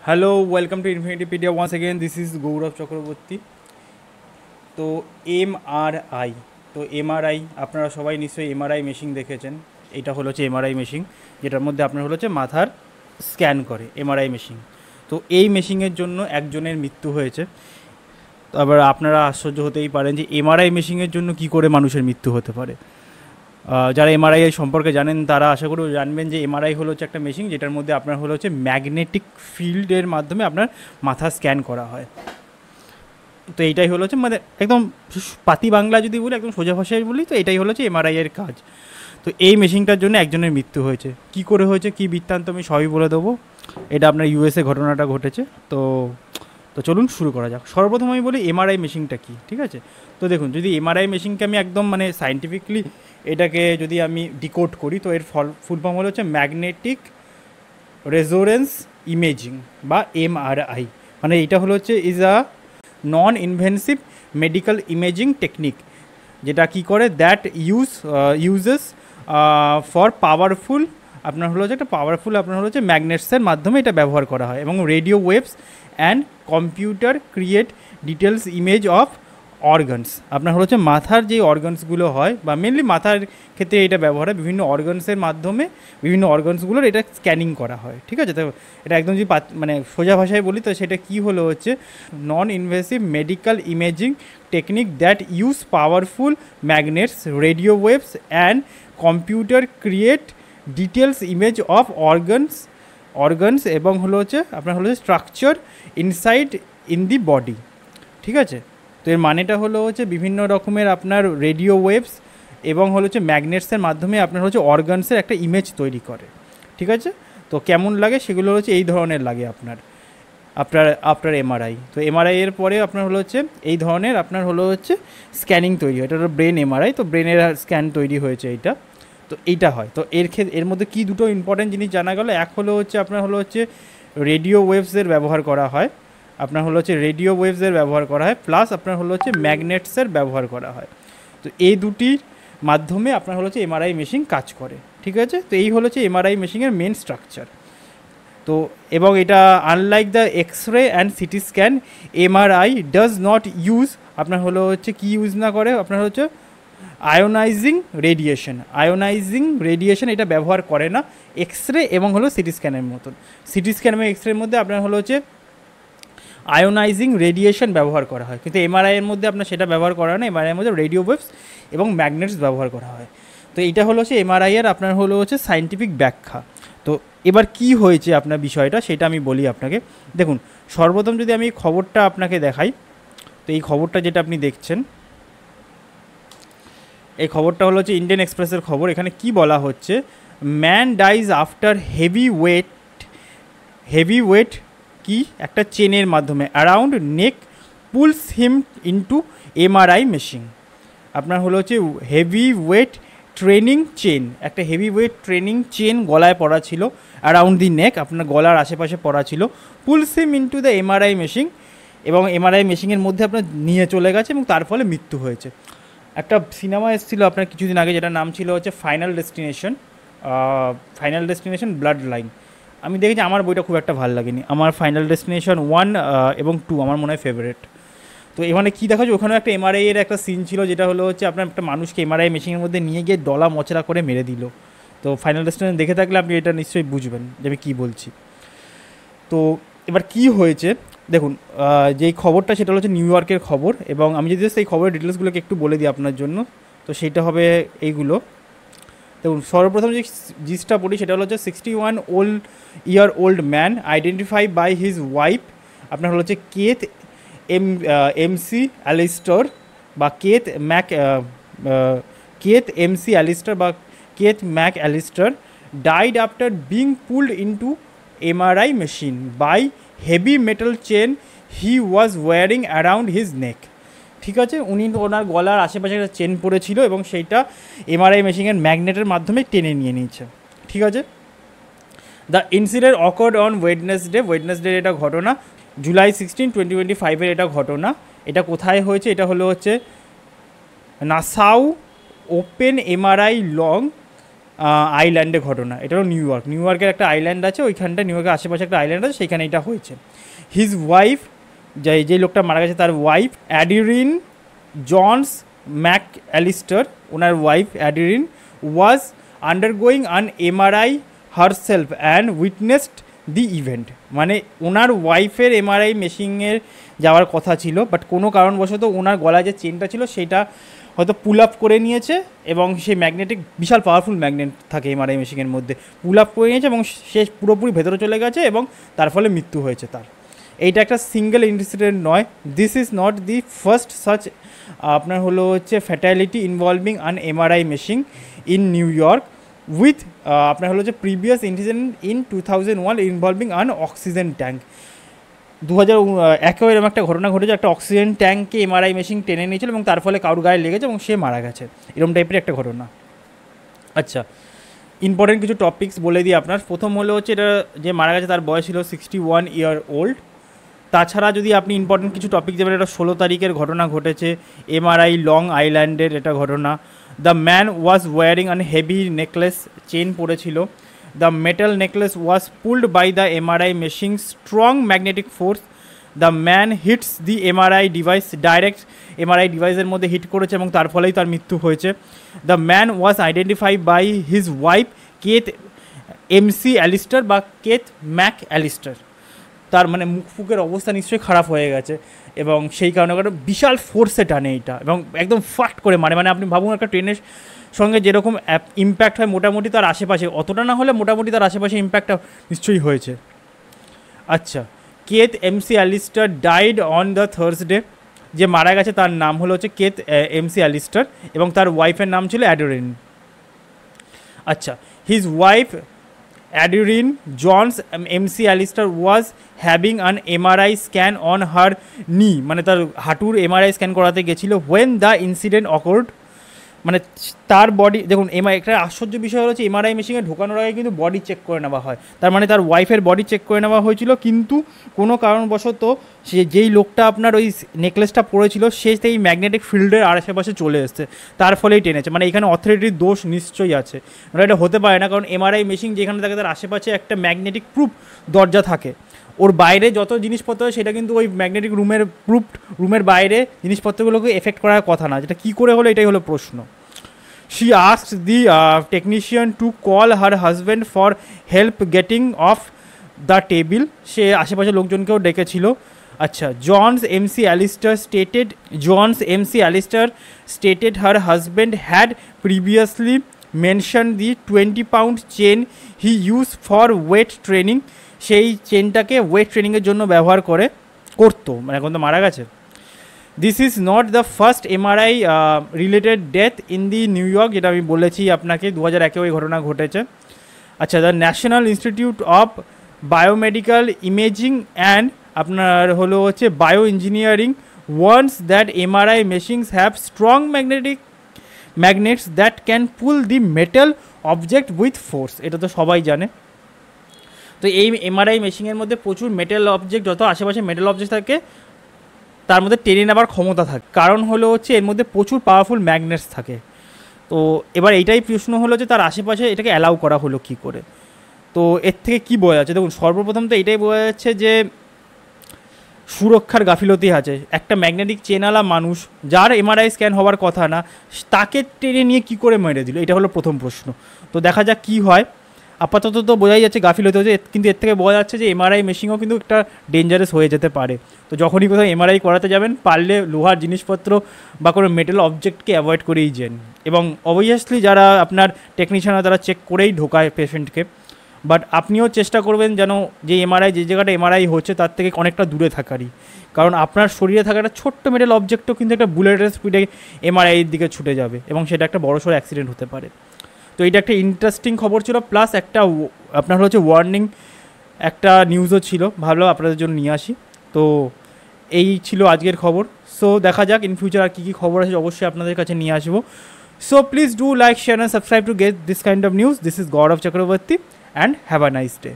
Hello, welcome to Infinitypedia once again. This is Gaurav Chakraborty. তো MRI, তো MRI আপনারা সবাই নিশ্চয়ই এমআরআই মেশিন দেখেছেন। এটা হলো হচ্ছে এমআরআই মেশিন, যেটার মধ্যে আপনার হলো হচ্ছে মাথার স্ক্যান করে এমআরআই মেশিন। তো এই মেশিনের জন্য একজনের মৃত্যু হয়েছে। তো আবার আপনারা আশ্চর্য হতেই পারেন যে এমআরআই মেশিনের জন্য কি করে মানুষের মৃত্যু হতে পারে। যারা এমআরআই সম্পর্কে জানেন তারা আশা করি জানবেন যে এমআরআই হলো হচ্ছে একটা মেশিন যেটার মধ্যে আপনার হলো হচ্ছে ম্যাগনেটিক ফিল্ডের মাধ্যমে আপনার মাথা স্ক্যান করা হয়। তো এইটাই হলো হচ্ছে মানে একদম পাতি বাংলা যদি বলি, একদম সোজা ভাষায় বলি, তো এটাই হলো হচ্ছে এমআরআই এর কাজ। তো এই মেশিনটার জন্য একজনের মৃত্যু হয়েছে। কি করে হয়েছে, কি বৃত্তান্ত, আমি সবই বলে দেবো। এটা আপনার ইউএসএ ঘটনাটা ঘটেছে। তো তো চলুন শুরু করা যাক। সর্বপ্রথম আমি বলি এমআরআই মেশিনটা কী, ঠিক আছে। তো দেখুন, যদি এমআরআই মেশিনকে আমি একদম মানে সায়েন্টিফিকলি এটাকে যদি আমি ডিকোড করি, তো এর ফুল ফর্ম হলো হচ্ছে ম্যাগনেটিক রেজোনেন্স ইমেজিং বা এমআরআই। মানে এটা হলো হচ্ছে is a non invasive medical imaging technique, যেটা কি করে দ্যাট ইউজেস ফর পাওয়ারফুল, আপনার হলো যে একটা পাওয়ারফুল আপনার হলো যে ম্যাগনেটসের মাধ্যমে এটা ব্যবহার করা হয়, এবং radio waves and computer create details image of organs. আপনার হচ্ছে মাথার যে অর্গানসগুলো হয়, বা মেনলি মাথার ক্ষেত্রে এটা ব্যবহার হয়, বিভিন্ন অর্গানসের মাধ্যমে বিভিন্ন অর্গানসগুলোর এটা স্ক্যানিং করা হয়, ঠিক আছে। তো এটা একদম যদি মানে সোজা ভাষায় বলি, তো সেটা কী হলো হচ্ছে non invasive medical imaging technique that use powerful magnets, radio waves and computer create details image of organs এবং হলো হচ্ছে আপনার হলো structure inside in the body, ঠিক আছে। তো এর মানেটা হলো হচ্ছে বিভিন্ন রকমের আপনার রেডিও ওয়েভস এবং হলো হচ্ছে ম্যাগনেটসের মাধ্যমে আপনার হচ্ছে অর্গানসের একটা ইমেজ তৈরি করে, ঠিক আছে। তো কেমন লাগে সেগুলো হচ্ছে এই ধরনের লাগে আপনার আপনার আপনার এমআরআই। তো এমআরআই এর পরে আপনার হলো হচ্ছে এই ধরনের আপনার হলো হচ্ছে স্ক্যানিং তৈরি হয়। এটা হলো ব্রেন এমআরআই, তো ব্রেনের স্ক্যান তৈরি হয়েছে এইটা। তো এইটা হয়। তো এর মধ্যে কি দুটো ইম্পর্টেন্ট জিনিস জানা গেল। এক হলো হচ্ছে আপনার হলো হচ্ছে রেডিও ওয়েভসের ব্যবহার করা হয়, আপনার হলো হচ্ছে রেডিও ওয়েভসের ব্যবহার করা হয়, প্লাস আপনার হলো হচ্ছে ম্যাগনেটসের ব্যবহার করা হয়। তো এই দুটির মাধ্যমে আপনার হলো হচ্ছে এমআরআই মেশিন কাজ করে, ঠিক আছে। তো এই হলো হচ্ছে এমআরআই মেশিনের মেন স্ট্রাকচার। তো এবং এটা unlike the X ray and CT scan, MRI does not use, আপনার হলো হচ্ছে কি ইউজ না করে, আপনার হচ্ছে আয়োনাইজিং রেডিয়েশন এটা ব্যবহার করে না এক্স রে এবং হলো সিটি স্ক্যানের মতন। সিটি স্ক্যান এবং এক্স রের মধ্যে আপনার হলো হচ্ছে আয়োনাইজিং রেডিয়েশন ব্যবহার করা হয়, কিন্তু এমআরআই এর মধ্যে আপনার সেটা ব্যবহার করা হয় না। এমআরআই এর মধ্যে রেডিও ওয়েভস এবং ম্যাগনেটস ব্যবহার করা হয়। তো এইটা হলো হচ্ছে এমআরআই এর আপনার হলো হচ্ছে সায়েন্টিফিক ব্যাখ্যা। তো এবার কি হয়েছে আপনার বিষয়টা সেটা আমি বলি আপনাকে। দেখুন, সর্বপ্রথম যদি আমি খবরটা আপনাকে দেখাই, তো এই খবরটা যেটা আপনি দেখছেন, এই খবরটা হলো হচ্ছে ইন্ডিয়ান এক্সপ্রেসের খবর। এখানে কি বলা হচ্ছে, man dies after heavy weight কি একটা চেনের মাধ্যমে around neck pulls him into MRI machine. আপনার হলো হচ্ছে হেভি ওয়েট ট্রেনিং চেন, একটা হেভি ওয়েট ট্রেনিং চেন গলায় পড়া ছিল, অ্যারাউন্ড দি নেক, আপনার গলার আশেপাশে পড়া ছিল, pools him into the MRI machine, এবং এমআরআই মেশিনের মধ্যে আপনার নিয়ে চলে গেছে এবং তার ফলে মৃত্যু হয়েছে। একটা সিনেমা এসেছিল আপনার কিছুদিন আগে, যেটার নাম ছিল হচ্ছে ফাইনাল ডেস্টিনেশন ব্লাড লাইন। আমি দেখেছি, আমার বইটা খুব একটা ভালো লাগেনি। আমার ফাইনাল ডেস্টিনেশন 1 এবং 2 আমার মনে হয় ফেভারিট। তো এখানে কী দেখা যায়, ওখানেও একটা এমআরআই এর একটা সিন ছিল, যেটা হলো হচ্ছে আপনার একটা মানুষকে এমআরআই মেশিনের মধ্যে নিয়ে গিয়ে ডলা মচড়া করে মেরে দিল। তো ফাইনাল ডেস্টিনেশন দেখে থাকলে আপনি এটা নিশ্চয়ই বুঝবেন যে আমি কী বলছি। তো এবার কি হয়েছে দেখুন, যেই খবরটা সেটা হচ্ছে নিউ ইয়র্কের খবর, এবং আমি যদি সেই খবরের ডিটেলসগুলোকে একটু বলে দিই আপনার জন্য, তো সেইটা হবে এইগুলো। দেখুন, সর্বপ্রথম যে জিনিসটা পড়ি সেটা হলো হচ্ছে 61 old man identify by his wife, আপনার হলো হচ্ছে এমসি অ্যালিস্টার বা এমসি অ্যালিস্টার বা Keith Mac Alistair, died after being pulled into MRI machine by heavy metal chain he was wearing around his neck. ঠিক আছে, উনি ওনার গলার আশেপাশে একটা চেন পড়েছিল এবং সেইটা এমআরআই মেশিনের ম্যাগনেটের মাধ্যমে টেনে নিয়ে নিয়েছে, ঠিক আছে। The incident occurred on Wednesday এটা ঘটনা, জুলাই 16, 2025 এটা ঘটনা। এটা কোথায় হয়েছে, এটা হলো হচ্ছে নাসাউ ওপেন এমআরআই লং আইল্যান্ডে ঘটনা। এটা হলো নিউ ইয়র্কের একটা আইল্যান্ড আছে, ওইখানটা নিউ ইয়র্কের আশেপাশে একটা আইল্যান্ড আছে, সেইখানে এটা হয়েছে। হিজ ওয়াইফ, যেই লোকটা মারা গেছে তার wife Adrienne Jones Mac Alistair, ওনার wife Adrienne was undergoing an MRI herself and witnessed the event. মানে ওনার ওয়াইফের এমআরআই মেশিনের যাওয়ার কথা ছিল, বাট কোনো কারণবশত ওনার গলায় যে চেনটা ছিল সেটা হয়তো পুল আপ করে নিয়েছে, এবং সেই ম্যাগনেটিক বিশাল পাওয়ারফুল ম্যাগনেট থাকে এমআরআই মেশিনের মধ্যে, পুল আপ করে নিয়েছে এবং সে পুরোপুরি ভেতরে চলে গেছে এবং তার ফলে মৃত্যু হয়েছে তার। এইটা একটা সিঙ্গেল ইনসিডেন্ট নয়, this is not the first such আপনার হলো হচ্ছে fatality involving an MRI machine in New York with আপনার হলো যে previous incident in 2001 involving an oxygen tank. 2001 এরকম একটা ঘটনা ঘটেছে, একটা অক্সিজেন ট্যাঙ্কে এমআরআই মেশিন টেনে নিয়েছিল এবং তার ফলে কারোর গায়ে লেগেছে এবং সে মারা গেছে, এরকম টাইপের একটা ঘটনা। আচ্ছা, ইম্পর্টেন্ট কিছু টপিকস বলে দিই আপনার। প্রথম হলো হচ্ছে এটা যে মারা গেছে তার বয়স ছিল 61 ইয়ার ওল্ড। তাছাড়া যদি আপনি ইম্পর্টেন্ট কিছু টপিক দেবেন, এটা 16 তারিখের ঘটনা ঘটেছে, এমআরআই লং আইল্যান্ডের এটা ঘটনা। The man was wearing an heavy necklace, chain পড়েছিল। The metal necklace was pulled by the MRI machine strong magnetic force. The man hits the MRI device, direct MRI ডিভাইসের মধ্যে হিট করেছে এবং তার ফলেই তার মৃত্যু হয়েছে। The man was identified by his wife Keith MC Alistair বা কেথ ম্যাক অ্যালিস্টার। তার মানে মুখ ফুকের অবস্থা নিশ্চয়ই খারাপ হয়ে গেছে এবং সেই কারণে বিশাল ফোর্সে টানে এটা এবং একদম ফাট করে মারে। মানে আপনি ভাবুন একটা ট্রেনের সঙ্গে যেরকম ইম্প্যাক্ট হয় মোটামুটি তার আশেপাশে, অতটা না হলে মোটামুটি তার আশেপাশে ইম্প্যাক্টটা নিশ্চয়ই হয়েছে। আচ্ছা, Keith MC Alistair died on the Thursday. যে মারা গেছে তার নাম হলো হচ্ছে কেথ এমসি অ্যালিস্টার এবং তার ওয়াইফের নাম ছিল অ্যাডোরিন। আচ্ছা, his wife Adrienne Jones MC Alistair was having an MRI scan on her knee, মানে তার হাঁটুর এমআরআই স্ক্যান করাতে গেছিলো। হোয়েন দ্য ইনসিডেন্ট অকর্ড, মানে তার বডি দেখুন, একটা আশ্চর্য বিষয় হচ্ছে এমআরআই মেশিনে ঢোকানোর আগে কিন্তু বডি চেক করে নেওয়া হয়, তার মানে তার ওয়াইফের বডি চেক করে নেওয়া হয়েছিল, কিন্তু কোনো কারণবশত সে যেই লোকটা আপনার ওই নেকলেসটা পড়েছিল সে সেই ম্যাগনেটিক ফিল্ডের আশেপাশে চলে এসছে, তার ফলেই টেনেছে। মানে এখানে অথরিটির দোষ নিশ্চয়ই আছে, মানে এটা হতে পারে না, কারণ এমআরআই মেশিন যেখানে থাকে তার আশেপাশে একটা ম্যাগনেটিক প্রুফ দরজা থাকে, ওর বাইরে যত জিনিসপত্র হয় সেটা কিন্তু ওই ম্যাগনেটিক রুমের বাইরে জিনিসপত্রগুলোকে এফেক্ট করার কথা না, যেটা কী করে হলো এটাই হলো প্রশ্ন। She asked the technician to call her husband for help getting off the table. সে আশেপাশের লোকজনকেও ডেকেছিল। আচ্ছা, Jones MC Allister stated her husband had previously mentioned the 20-pound chain he used for weight training. সেই চেনটাকে wait ট্রেনিংয়ের জন্য ব্যবহার করতো, মানে এখন তো মারা গেছে। This is not the first MRI related death in the New York, যেটা আমি বলেছি আপনাকে 2001 ওই ঘটনা ঘটেছে। আচ্ছা, the National Institute of Biomedical Imaging and আপনার হলো হচ্ছে bioengineering warns that MRI machines have strong magnets that can pull the metal object with force. এটা তো সবাই জানে। তো এই এমআরআই মেশিনের মধ্যে প্রচুর মেটাল অবজেক্ট, যত আশেপাশে মেটাল অবজেক্ট থাকে তার মধ্যে টেনে নেবার ক্ষমতা থাকে, কারণ হলো হচ্ছে এর মধ্যে প্রচুর পাওয়ারফুল ম্যাগনেটস থাকে। তো এবার এইটাই প্রশ্ন হলো যে তার আশেপাশে এটাকে অ্যালাউ করা হলো কী করে। তো এর থেকে কী বোঝা যাচ্ছে, দেখুন সর্বপ্রথম তো এটাই বোঝা যাচ্ছে যে সুরক্ষার গাফিলতি আছে। একটা ম্যাগনেটিক চেনালা মানুষ যার এমআরআই স্ক্যান হওয়ার কথা না, তাকে টেনে নিয়ে কী করে মেরে দিল, এটা হলো প্রথম প্রশ্ন। তো দেখা যাক কী হয়। আপাতত তো বোঝাই যাচ্ছে গাফিলতি হচ্ছে, কিন্তু এর থেকে বোঝা যাচ্ছে যে এমআরআই মেশিনও কিন্তু একটা ডেঞ্জারাস হয়ে যেতে পারে। তো যখনই কোথাও এমআরআই করাতে যাবেন পারলে লোহার জিনিসপত্র বা কোনো মেটাল অবজেক্টকে অ্যাভয়েড করেই যান, এবং অবভিয়াসলি যারা আপনার টেকনিশিয়ানরা তারা চেক করেই ঢোকায় পেশেন্টকে। বাট আপনিও চেষ্টা করবেন যেন যে এমআরআই যে জায়গাটা এমআরআই হচ্ছে তার থেকে অনেকটা দূরে থাকারই, কারণ আপনার শরীরে থাকা একটা ছোট্ট মেটাল অবজেক্টও কিন্তু একটা বুলেটের স্পিডে এমআরআইয়ের দিকে ছুটে যাবে এবং সেটা একটা বড়সড় অ্যাক্সিডেন্ট হতে পারে। তো এটা একটা ইন্টারেস্টিং খবর ছিল, প্লাস একটা আপনার হচ্ছে ওয়ার্নিং একটা নিউজও ছিল, ভাবলাম আপনাদের জন্য নিয়ে আসি। তো এই ছিল আজকের খবর। সো দেখা যাক ইন ফিউচার আর কী কী খবর আছে অবশ্যই আপনাদের কাছে নিয়ে আসবো। So please do like, share and subscribe to get this kind of news. This is Gaurav Chakraborty and have a nice day.